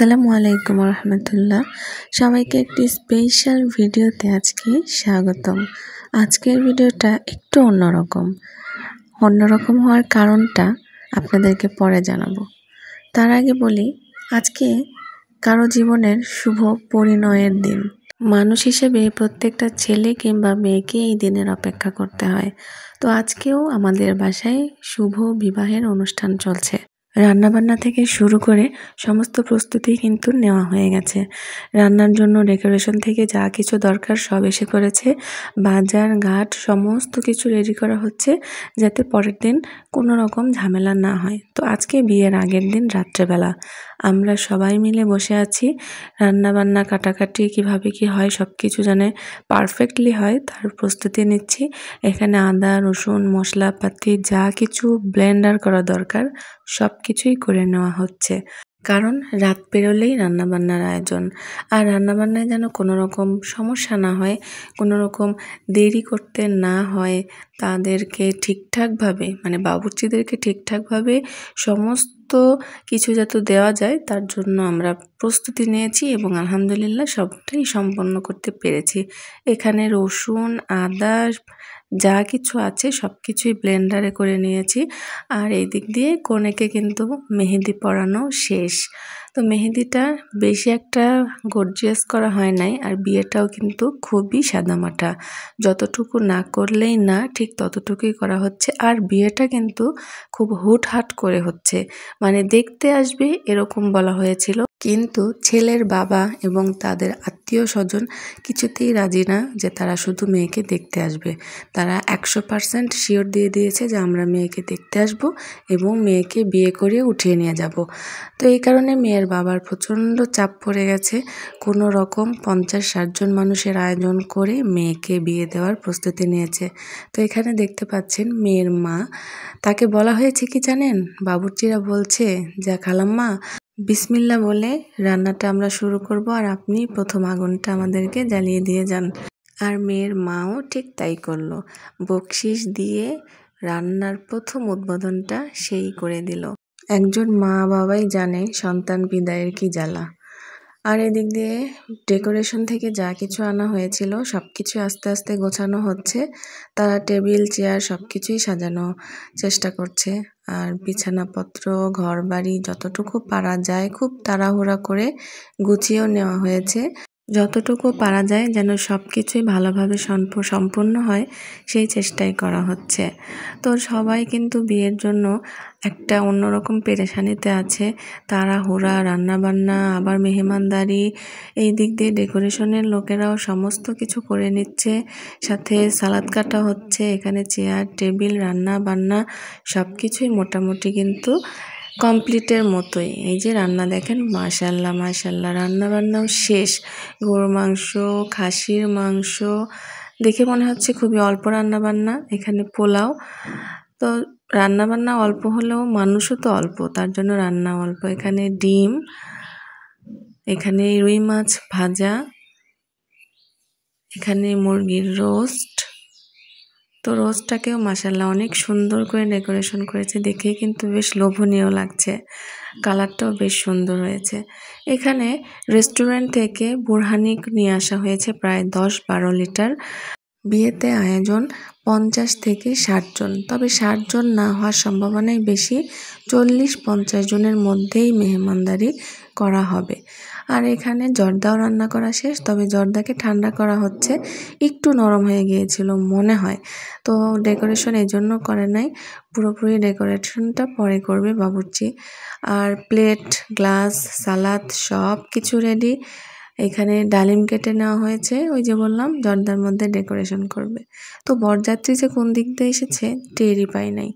আসসালামু আলাইকুম রহমতুল্লাহ। সবাইকে একটি স্পেশাল ভিডিওতে আজকে স্বাগতম। আজকের ভিডিওটা একটু অন্যরকম হওয়ার কারণটা আপনাদেরকে পরে জানাবো। তার আগে বলি, আজকে কারো জীবনের শুভ পরিণয়ের দিন। মানুষ হিসেবে প্রত্যেকটা ছেলে কিংবা মেয়েকে এই দিনের অপেক্ষা করতে হয়। তো আজকেও আমাদের বাসায় শুভ বিবাহের অনুষ্ঠান চলছে। রান্নাবান্না থেকে শুরু করে সমস্ত প্রস্তুতি কিন্তু নেওয়া হয়ে গেছে। রান্নার জন্য ডেকোরেশন থেকে যা কিছু দরকার সব এসে পড়েছে। বাজার ঘাট সমস্ত কিছু রেডি করা হচ্ছে, যাতে পরের দিন কোনো রকম ঝামেলা না হয়। তো আজকে বিয়ের আগের দিন রাত্রেবেলা আমরা সবাই মিলে বসে আছি। রান্নাবান্না কাটাকাটি কিভাবে কি হয় সব কিছু জানে পারফেক্টলি হয়, তার প্রস্তুতি নিচ্ছি। এখানে আদা রসুন মশলাপাতি যা কিছু ব্লেন্ডার করা দরকার সব কিছুই করে নেওয়া হচ্ছে, কারণ রাত পেরোলেই রান্নাবান্নার আয়োজন। আর রান্নাবান্নায় যেন কোনো রকম সমস্যা না হয়, কোনো রকম দেরি করতে না হয়, তাদেরকে ঠিকঠাকভাবে বাবুর্চিদেরকে ঠিকঠাকভাবে সমস্ত কিছু যাতে দেওয়া যায় তার জন্য আমরা প্রস্তুতি নিয়েছি এবং আলহামদুলিল্লাহ সবটাই সম্পন্ন করতে পেরেছি। এখানে রসুন আদা যা কিছু আছে সব কিছুই ব্লেন্ডারে করে নিয়েছি। আর এই দিক দিয়ে কনেকে কিন্তু মেহেদি পরানো শেষ। তো মেহেদিটা বেশি একটা গর্জিয়াস করা হয় নাই, আর বিয়েটাও কিন্তু খুবই সাদামাটা, যতটুকু না করলেই না ঠিক ততটুকুই করা হচ্ছে। আর বিয়েটা কিন্তু খুব হুটহাট করে হচ্ছে, দেখতে আসবে এরকম বলা হয়েছিল, কিন্তু ছেলের বাবা এবং তাদের আত্মীয় স্বজন কিছুতেই রাজি না যে তারা শুধু মেয়েকে দেখতে আসবে। তারা 100% শিওর দিয়ে দিয়েছে যে আমরা মেয়েকে দেখতে আসব এবং মেয়েকে বিয়ে করে উঠিয়ে নিয়ে যাব। তো এই কারণে মেয়ের বাবার প্রচণ্ড চাপ পড়ে গেছে। কোনো রকম 50-60 জন মানুষের আয়োজন করে মেয়েকে বিয়ে দেওয়ার প্রস্তুতি নিয়েছে। তো এখানে দেখতে পাচ্ছেন মেয়ের মা, তাকে বলা হয়েছে কি জানেন, বাবুর্চিরা বলছে যে খালাম্মা বিসমিল্লাহ বলে রান্নাটা আমরা শুরু করব, আর আপনি প্রথম আগুনটা আমাদেরকে জ্বালিয়ে দিয়ে যান। আর মেয়ের মাও ঠিক তাই করলো, বকশিস দিয়ে রান্নার প্রথম উদ্বোধনটা সেই করে দিল। একজন মা বাবাই জানে সন্তান বিদায়ের কি জ্বালা। আর এদিক দিয়ে ডেকোরেশন থেকে যা কিছু আনা হয়েছিল সব কিছু আস্তে আস্তে গোছানো হচ্ছে। তারা টেবিল চেয়ার সব কিছুই সাজানো চেষ্টা করছে। আর বিছানাপত্র ঘর বাড়ি যতটুকু পারা যায় খুব তাড়াহুড়া করে গুছিয়েও নেওয়া হয়েছে, যতটুকু পারা যায় যেন সব কিছুই ভালোভাবে সম্পূর্ণ হয় সেই চেষ্টাই করা হচ্ছে। তো সবাই কিন্তু বিয়ের জন্য একটা অন্যরকম পেরেশানিতে আছে। তাড়াহুড়া রান্নাবান্না আবার মেহমানদারি, এই দিক দিয়ে ডেকোরেশনের লোকেরাও সমস্ত কিছু করে নিচ্ছে, সাথে সালাদ কাটা হচ্ছে। এখানে চেয়ার টেবিল রান্না বান্না সব কিছুই মোটামুটি কিন্তু কমপ্লিটের মতোই। এই যে রান্না দেখেন, মাশাল্লাহ মাশাল্লাহ, রান্না বান্নাও শেষ। গরুর মাংস খাসির মাংস দেখে মনে হচ্ছে খুবই অল্প রান্না বান্না। এখানে পোলাও, তো রান্না বান্না অল্প হলেও মানুষও তো অল্প, তার জন্য রান্না অল্প। এখানে ডিম, এখানে রুই মাছ ভাজা, এখানে মুরগির রোস্ট। তো রোস্টটাকেও মাশাল্লাহ অনেক সুন্দর করে ডেকোরেশন করেছে, দেখে কিন্তু বেশ লোভনীয় লাগছে, কালারটাও বেশ সুন্দর হয়েছে। এখানে রেস্টুরেন্ট থেকে বুরহানি নিয়ে আসা হয়েছে প্রায় 10-12 লিটার। বিয়েতে আয়োজন 50 থেকে 60 জন, তবে 60 জন না হওয়ার সম্ভাবনাই বেশি। 40-50 জনের মধ্যেই মেহমানদারি করা হবে। আর এখানে জর্দাও রান্না করা শেষ, তবে জর্দাকে ঠান্ডা করা হচ্ছে, একটু নরম হয়ে গিয়েছিল মনে হয়। তো ডেকোরেশন এই জন্য করে নাই, পুরোপুরি ডেকোরেশনটা পরে করবে বাবুর্চি। আর প্লেট গ্লাস সালাদ সব কিছু রেডি। এখানে ডালিম কেটে নেওয়া হয়েছে, ওই যে বললাম জর্দার মধ্যে ডেকোরেশন করবে। তো বরযাত্রী যে কোন দিক দিয়ে এসেছে টেরই পাই নাই,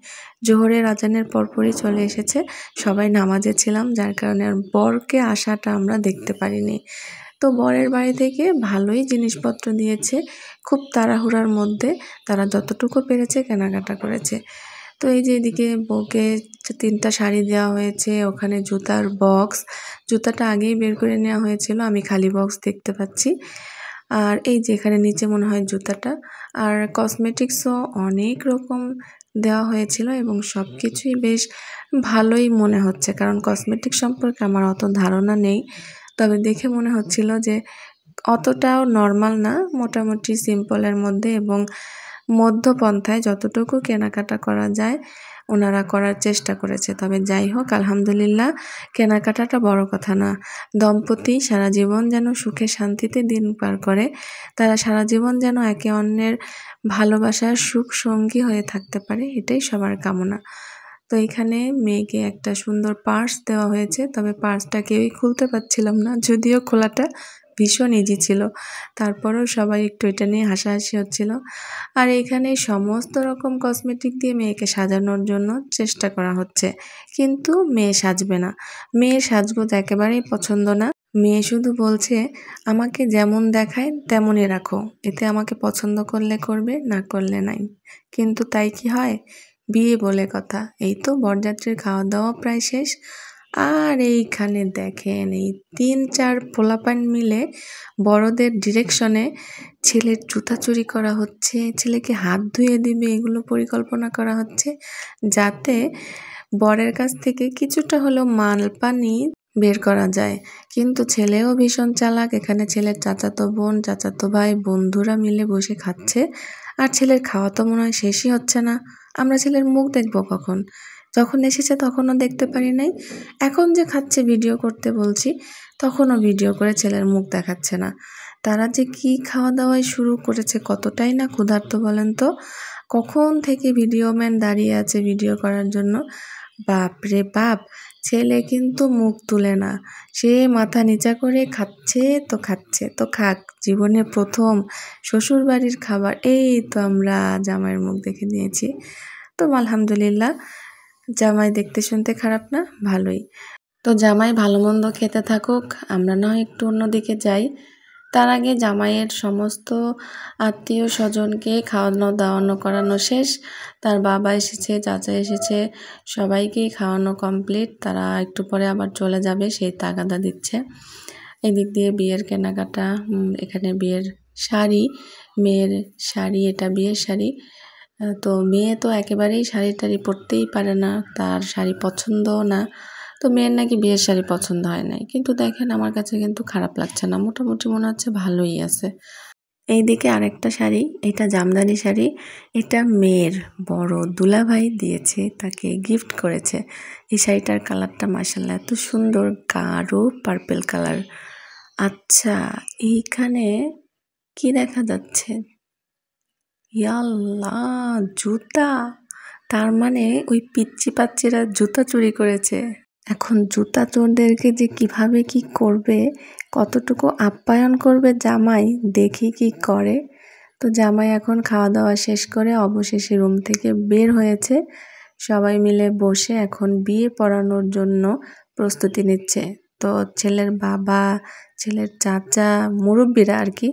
জোহরের আজানের পরপরই চলে এসেছে। সবাই নামাজে ছিলাম, যার কারণে আর বরকে আসাটা আমরা দেখতে পারিনি। তো বরের বাড়ি থেকে ভালোই জিনিসপত্র দিয়েছে, খুব তাড়াহুড়ার মধ্যে তারা যতটুকু পেরেছে কেনাকাটা করেছে। তো এই যে এদিকে বউকে 3টা শাড়ি দেওয়া হয়েছে, ওখানে জুতার বক্স, জুতাটা আগেই বের করে নেওয়া হয়েছিল, আমি খালি বক্স দেখতে পাচ্ছি। আর এই যে এখানে নিচে মনে হয় জুতাটা। আর কসমেটিক্সও অনেক রকম দেওয়া হয়েছিল এবং সব কিছুই বেশ ভালোই মনে হচ্ছে, কারণ কসমেটিক সম্পর্কে আমার অত ধারণা নেই। তবে দেখে মনে হচ্ছিল যে অতটাও নর্মাল না, মোটামুটি সিম্পলের মধ্যে এবং মধ্যপন্থায় যতটুকু কেনাকাটা করা যায় ওনারা করার চেষ্টা করেছে। তবে যাই হোক, আলহামদুলিল্লাহ, কেনাকাটাটা বড় কথা না। দম্পতি সারা জীবন যেন সুখে শান্তিতে দিন পার করে, তারা সারা জীবন যেন একে অন্যের ভালোবাসার সুখ সঙ্গী হয়ে থাকতে পারে, এটাই সবার কামনা। তো এখানে মেয়েকে একটা সুন্দর পার্স দেওয়া হয়েছে, তবে পার্সটা কেউই খুলতে পারছিলাম না, যদিও খোলাটা ভীষণ ইজি ছিল। তারপরেও সবাই একটু এটা নিয়ে হাসাহাসি হচ্ছিল। আর এখানে সমস্ত রকম কসমেটিক দিয়ে মেয়েকে সাজানোর জন্য চেষ্টা করা হচ্ছে, কিন্তু মেয়ে সাজবে না। মেয়ের সাজগোজ একেবারেই পছন্দ না। মেয়ে শুধু বলছে আমাকে যেমন দেখায় তেমনই রাখো, এতে আমাকে পছন্দ করলে করবে, না করলে নাই। কিন্তু তাই কি হয়? বিয়ে বলে কথা। এই তো বরযাত্রীর খাওয়া দাওয়া প্রায় শেষ, আর এইখানে দেখেন এই 3-4 পোলাপান মিলে বড়দের ডিরেকশনে ছেলের জুতা চুরি করা হচ্ছে, ছেলেকে হাত ধুয়ে দিবে এগুলো পরিকল্পনা করা হচ্ছে, যাতে বরের কাছ থেকে কিছুটা হলেও মাল পানি বের করা যায়। কিন্তু ছেলেও ভীষণ চালাক, এখানে ছেলের চাচাতো বোন, চাচাতো ভাই, বন্ধুরা মিলে বসে খাচ্ছে। আর ছেলের খাওয়া তো মনে হয় শেষই হচ্ছে না। আমরা ছেলের মুখ দেখবো কখন? যখন এসেছে তখনও দেখতে পারি নাই, এখন যে খাচ্ছে ভিডিও করতে বলছি তখনও ভিডিও করে ছেলের মুখ দেখাচ্ছে না। তারা যে কি খাওয়া দাওয়াই শুরু করেছে, কতটাই না ক্ষুধার্ত বলেন তো। কখন থেকে ভিডিও ম্যান দাঁড়িয়ে আছে ভিডিও করার জন্য। বাপ রে বাপ, ছেলে কিন্তু মুখ তুলে না, সে মাথা নিচা করে খাচ্ছে তো খাচ্ছে, তো খাক। জীবনে প্রথম শ্বশুর বাড়ির খাবার এই তো আমরা জামাইয়ের মুখ দেখে নিয়েছি। তো আলহামদুলিল্লাহ, জামাই দেখতে শুনতে খারাপ না, ভালোই। তো জামাই ভালো মন্দ খেতে থাকুক, আমরা না হয় একটু অন্যদিকে যাই। তার আগে জামাইয়ের সমস্ত আত্মীয় স্বজনকে খাওয়ানো দাওয়ানো করানো শেষ। তার বাবা এসেছে, চাচা এসেছে, সবাইকেই খাওয়ানো কমপ্লিট। তারা একটু পরে আবার চলে যাবে, সেই তাগাদা দিচ্ছে। এদিক দিয়ে বিয়ের কেনাকাটা, এখানে বিয়ের শাড়ি, মেয়ের শাড়ি, এটা বিয়ের শাড়ি। তো মেয়ে তো একেবারেই শাড়ি টাড়ি পরতেই পারে না, তার শাড়ি পছন্দও না। তো মেয়ের নাকি বিয়ের শাড়ি পছন্দ হয় নাই, কিন্তু দেখেন আমার কাছে কিন্তু খারাপ লাগছে না, মোটামুটি মনে হচ্ছে ভালোই আছে। এইদিকে আরেকটা শাড়ি, এটা জামদানি শাড়ি, এটা মেয়ের বড় দুলাভাই দিয়েছে, তাকে গিফট করেছে। এই শাড়িটার কালারটা মাশাআল্লাহ এত সুন্দর, গাঢ় পার্পল কালার। আচ্ছা, এইখানে কি দেখা যাচ্ছে? ইয়াল্লাহ, জুতা! তার মানে ওই পিচ্চি পাচ্চিরা জুতা চুরি করেছে। এখন জুতা চোরদেরকে যে কিভাবে কি করবে, কতটুকু আপ্যায়ন করবে জামাই, দেখি কি করে। তো জামাই এখন খাওয়া দাওয়া শেষ করে অবশেষে রুম থেকে বের হয়েছে। সবাই মিলে বসে এখন বিয়ে পড়ানোর জন্য প্রস্তুতি নিচ্ছে। তো ছেলের বাবা, ছেলের চাচা, মুরব্বীরা আর কি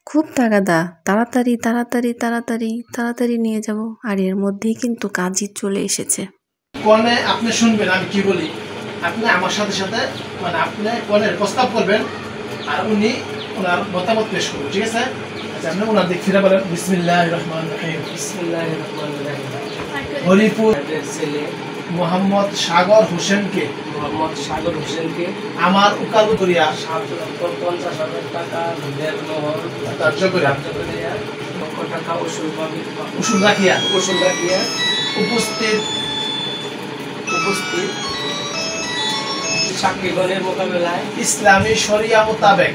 খুব তাগাদা, তাড়াতাড়ি তাড়াতাড়ি তাড়াতাড়ি তাড়াতাড়ি নিয়ে যাব। আর এর মধ্যেই কিন্তু কাজই চলে এসেছে। কোনে আপনি শুনবেন আমি কি বলি, আপনি আমার সাথে সাথে মানে আপনি কোনের প্রস্তাব করবেন আর উনি ওনার মতামত পেশ করবেন, ঠিক আছে? আচ্ছা, আপনি ওনার দিক ফিরে বলেন বিসমিল্লাহির রহমানির রহিম। বিসমিল্লাহির রহমানির রহিম। হরিপুর ছেলে মোহাম্মদ সাগর হোসেনকে আমার উকালু করিয়া 7,50,000 টাকা দেড়মোহর ধার্য করিয়া লক্ষ টাকা উসুল রাখিয়া উপস্থিত সাক্ষীগণের মোকাবেলায় ইসলামী শরিয়া মোতাবেক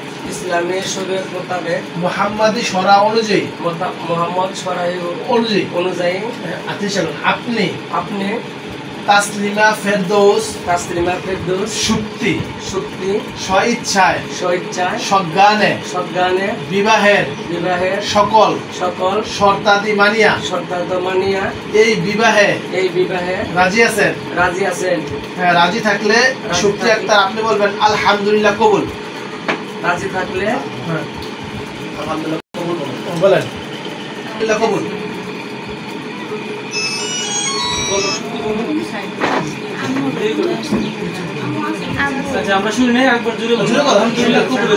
মুহাম্মাদি শরা অনুযায়ী মোহাম্মদ শরাই অনুযায়ী আপনি তাসলিমা ফেরদৌস সুক্তি স্বইচ্ছায় সজ্ঞানে বিবাহের সকল শর্তাদি মানিয়া এই বিবাহে রাজি আছেন? হ্যাঁ, রাজি থাকলে সুক্তি আক্তার আপনি বলবেন আলহামদুলিল্লাহ কবুল। রাজি থাকলে আলহামদুলিল্লাহ কবুল বলেন, আলহামদুলিল্লাহ কবুল। আচ্ছা, আমরা শুনি নাই, একবার জুড়ে বলুন আলহামদুলিল্লাহ কবুল।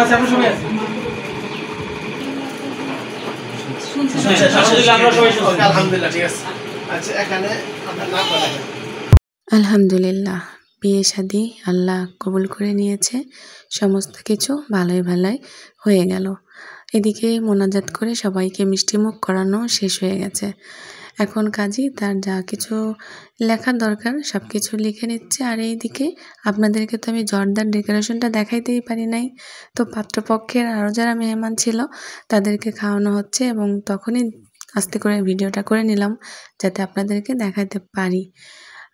আচ্ছা, আমরা শুনে আছি। আলহামদুলিল্লাহ, ঠিক আছে। আচ্ছা, এখানে আপনার নাম বলেন। আলহামদুলিল্লাহ, বিয়ে শাদী আল্লাহ কবুল করে নিয়েছে, সমস্ত কিছু ভালোই ভালোই হয়ে গেল। এদিকে মোনাজাত করে সবাইকে মিষ্টিমুখ করানো শেষ হয়ে গেছে। এখন কাজী তার যা কিছু লেখার দরকার সব কিছু লিখে নিচ্ছে। আর এইদিকে আপনাদেরকে তো আমি জর্দার ডেকোরেশনটা দেখাইতেই পারি নাই, তো পাত্রপক্ষের আরও যারা মেহমান ছিল তাদেরকে খাওয়ানো হচ্ছে এবং তখনই আস্তে করে ভিডিওটা করে নিলাম যাতে আপনাদেরকে দেখাতে পারি।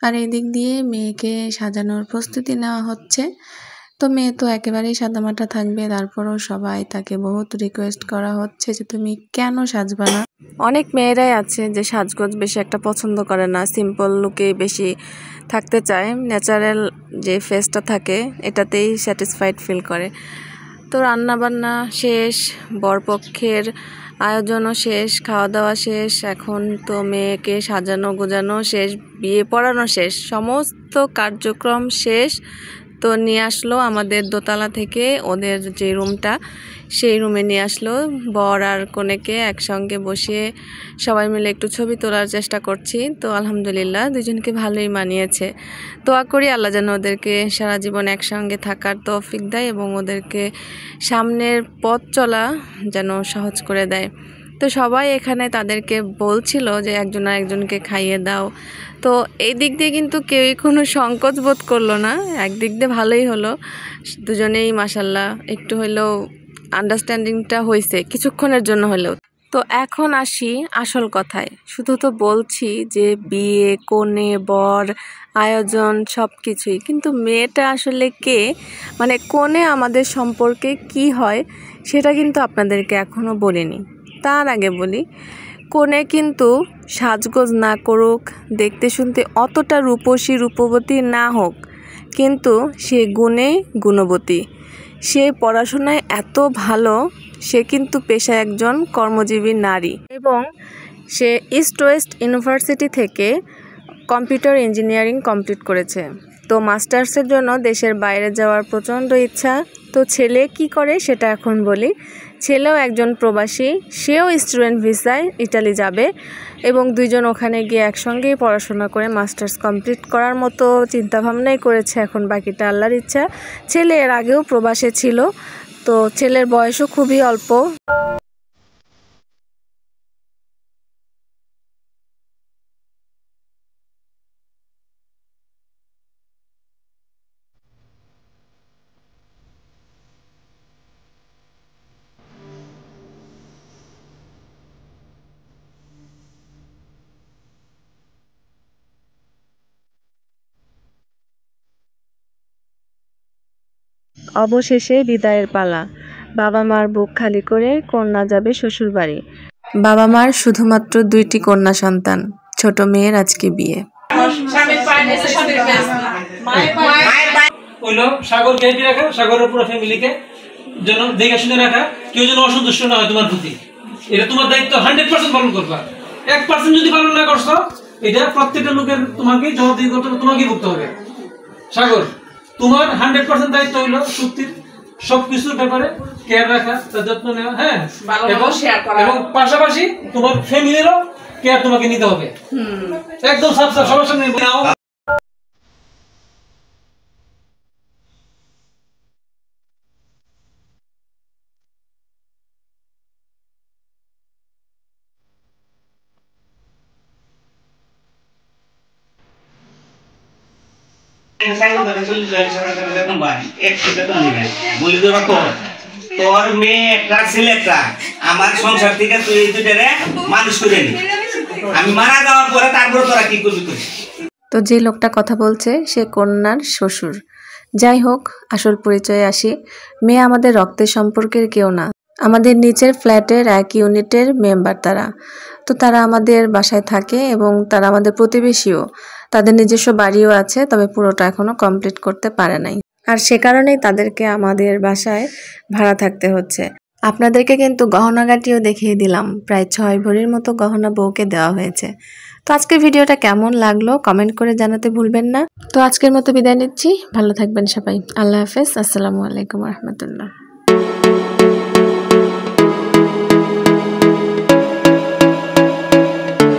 আর এই দিক দিয়ে মেয়েকে সাজানোর প্রস্তুতি নেওয়া হচ্ছে। তো মেয়ে তো একেবারেই সাদামাটা থাকবে, তারপরও সবাই তাকে বহুত রিকোয়েস্ট করা হচ্ছে যে তুমি কেন সাজবা না। অনেক মেয়েরাই আছে যে সাজগোজ বেশি একটা পছন্দ করে না, সিম্পল লুকেই বেশি থাকতে চায়, ন্যাচারাল যে ফেসটা থাকে এটাতেই স্যাটিসফাইড ফিল করে। তো রান্নাবান্না শেষ, বরপক্ষের আয়োজনও শেষ, খাওয়া দাওয়া শেষ, এখন তো মেয়েকে সাজানো গোজানো শেষ, বিয়ে পড়ানো শেষ, সমস্ত কার্যক্রম শেষ। তো নিয়ে আসলো আমাদের দোতলা থেকে ওদের যে রুমটা, সেই রুমে নিয়ে আসলো। বর আর কনেকে একসঙ্গে বসিয়ে সবাই মিলে একটু ছবি তোলার চেষ্টা করছি। তো আলহামদুলিল্লাহ দুজনকে ভালোই মানিয়েছে। দোয়া করি আল্লাহ যেন ওদেরকে সারা জীবন একসঙ্গে থাকার তৌফিক দেয় এবং ওদেরকে সামনের পথ চলা যেন সহজ করে দেয়। তো সবাই এখানে তাদেরকে বলছিল যে একজন আরেকজনকে খাইয়ে দাও। তো এই দিক দিয়ে কিন্তু কেউই কোনো সংকোচ বোধ করলো না, একদিক দিয়ে ভালোই হলো। দুজনেই মাশাল্লাহ একটু হলেও আন্ডারস্ট্যান্ডিংটা হয়েছে কিছুক্ষণের জন্য হলেও। তো এখন আসি আসল কথায়। শুধু তো বলছি যে বিয়ে, কনে, বর, আয়োজন সব কিছুই, কিন্তু মেয়েটা আসলে কে, মানে কনে আমাদের সম্পর্কে কি হয় সেটা কিন্তু আপনাদেরকে এখনও বলিনি। তার আগে বলি, কনে কিন্তু সাজগোজ না করুক, দেখতে শুনতে অতটা রূপসী রূপবতী না হোক, কিন্তু সে গুণে গুণবতী, সে পড়াশোনায় এত ভালো, সে কিন্তু পেশায় একজন কর্মজীবী নারী এবং সে ইস্ট ওয়েস্ট ইউনিভার্সিটি থেকে কম্পিউটার ইঞ্জিনিয়ারিং কমপ্লিট করেছে। তো মাস্টার্সের জন্য দেশের বাইরে যাওয়ার প্রচণ্ড ইচ্ছা। তো ছেলে কি করে সেটা এখন বলি। ছেলেও একজন প্রবাসী, সেও স্টুডেন্ট ভিসায় ইটালি যাবে এবং দুইজন ওখানে গিয়ে একসঙ্গেই পড়াশোনা করে মাস্টার্স কমপ্লিট করার মতো চিন্তাভাবনাই করেছে। এখন বাকিটা আল্লাহর ইচ্ছা। ছেলে এর আগেও প্রবাসে ছিল, তো ছেলের বয়সও খুবই অল্প। অবশেষে বিদায়ের পালা। বাবা মার বুক খালি করে কন্যা যাবে শ্বশুর বাড়ি। বাবা মার শুধুমাত্র 2টি কন্যা সন্তান, ছোট মেয়ের আজকে বিয়ে। সাগরকে রাখা, সাগরের পুরো ফ্যামিলিকে যেন দেখে শুনে রাখা, কেউ যেন অসন্তুষ্ট না হয় তোমার প্রতি। এটা তোমার দায়িত্ব, 100% পালন করবা। 1% যদি পালন না করছো, এটা প্রত্যেকটা লোকের তোমাকে জবাবদিহি করতে হবে, তোমাকেই ভুগতে হবে। সাগর, তোমার 100% দায়িত্ব হইলো সত্যির সবকিছুর ব্যাপারে কেয়ার রাখা, তার যত্ন নেওয়া, হ্যাঁ, এবং পাশাপাশি তোমার ফ্যামিলিরও কেয়ার তোমাকে নিতে হবে। একদম সাফ সাফ সবার সঙ্গে নাও। তোর মেয়ে একটা ছেলে একটা, আমার সংসার থেকে তুই এই দুটারে মানুষ করে নি, আমি মারা যাওয়ার পরে তারপরে তোরা কি করবি? তো যে লোকটা কথা বলছে সে কন্যার শ্বশুর। যাই হোক, আসল পরিচয়ে আসি। মেয়ে আমাদের রক্তের সম্পর্কের কেউ না, আমাদের নিচের ফ্ল্যাটের এক ইউনিটের মেম্বার তারা। তো তারা আমাদের বাসায় থাকে এবং তারা আমাদের প্রতিবেশীও। তাদের নিজস্ব বাড়িও আছে, তবে পুরোটা এখনো কমপ্লিট করতে পারে নাই। আর সে কারণেই তাদেরকে আমাদের বাসায় ভাড়া থাকতে হচ্ছে। আপনাদেরকে কিন্তু গহনাগাটিও দেখিয়ে দিলাম, প্রায় 6 ভরির মতো গহনা বউকে দেওয়া হয়েছে। তো আজকের ভিডিওটা কেমন লাগলো কমেন্ট করে জানাতে ভুলবেন না। তো আজকের মতো বিদায় নিচ্ছি, ভালো থাকবেন সবাই, আল্লাহ হাফেজ, আসসালামু আলাইকুম রহমতুল্লাহ।